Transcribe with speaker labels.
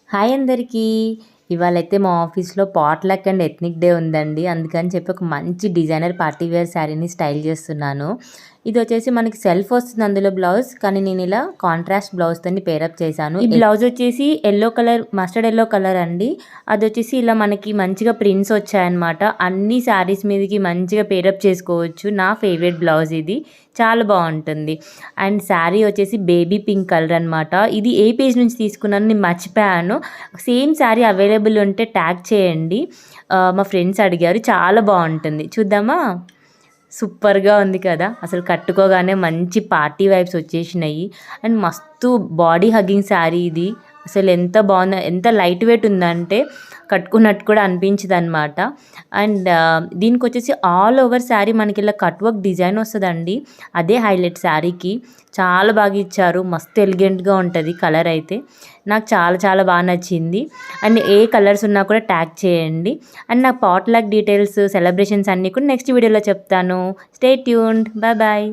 Speaker 1: Hi అందరికీ. ఇవాళైతే మా ఆఫీస్‌లో పాట్‌లక్ అండ్ ఎథ్నిక్ డే ఉందండి. అందుకని చెప్పి ఒక మంచి డిజైనర్ పార్టీ వేర్ శారీని స్టైల్ చేస్తున్నాను. ఇదొచ్చేసి మనకి సెల్ఫ్ వస్తుంది అందులో బ్లౌజ్. కానీ నేను ఇలా కాంట్రాస్ట్ బ్లౌజ్‌తోని పేరప్ చేశాను. ఈ బ్లౌజ్ వచ్చేసి yellow colour, mustard yellow colour అండి. అదొచ్చేసి ఇలా మనకి మంచిగా ప్రింట్స్ వచ్చాయన్నమాట. అన్ని శారీస్ మీదకి మంచిగా పేరప్ చేసుకోవచ్చు. నా ఫేవరెట్ బ్లౌజ్ ఇది. చాలా బాగుంటుంది. అండ్ శారీ వచ్చేసి బేబీ పింక్ కలర్ అనమాట. ఇది ఏ పేజ్ నుంచి తీసుకున్నాను నేను మర్చిపోయాను. సేమ్ శారీ అవైలబుల్ ఉంటే ట్యాగ్ చేయండి. మా ఫ్రెండ్స్ అడిగారు. చాలా బాగుంటుంది. చూద్దామా? సూపర్గా ఉంది కదా! అసలు కట్టుకోగానే మంచి పార్టీ వైబ్స్ వచ్చేసినాయి. అండ్ మస్తు బాడీ హగ్గింగ్ శారీ ఇది. అసలు ఎంత బాగుందో, ఎంత లైట్ వెయిట్ ఉందంటే కట్టుకున్నట్టు కూడా అనిపించదనమాట. అండ్ దీనికి వచ్చేసి ఆల్ ఓవర్ శారీ మనకి ఇలా కట్ వర్క్ డిజైన్ వస్తుందండి. అదే హైలైట్ శారీకి. చాలా బాగా ఇచ్చారు. మస్తు ఎలిగెంట్గా ఉంటుంది కలర్ అయితే. నాకు చాలా చాలా బాగా నచ్చింది. అండ్ ఏ కలర్స్ ఉన్నా కూడా ట్యాగ్ చేయండి. అండ్ నా పాట్‌లక్ డీటెయిల్స్, సెలబ్రేషన్స్ అన్నీ కూడా నెక్స్ట్ వీడియోలో చెప్తాను. Stay tuned. Bye bye.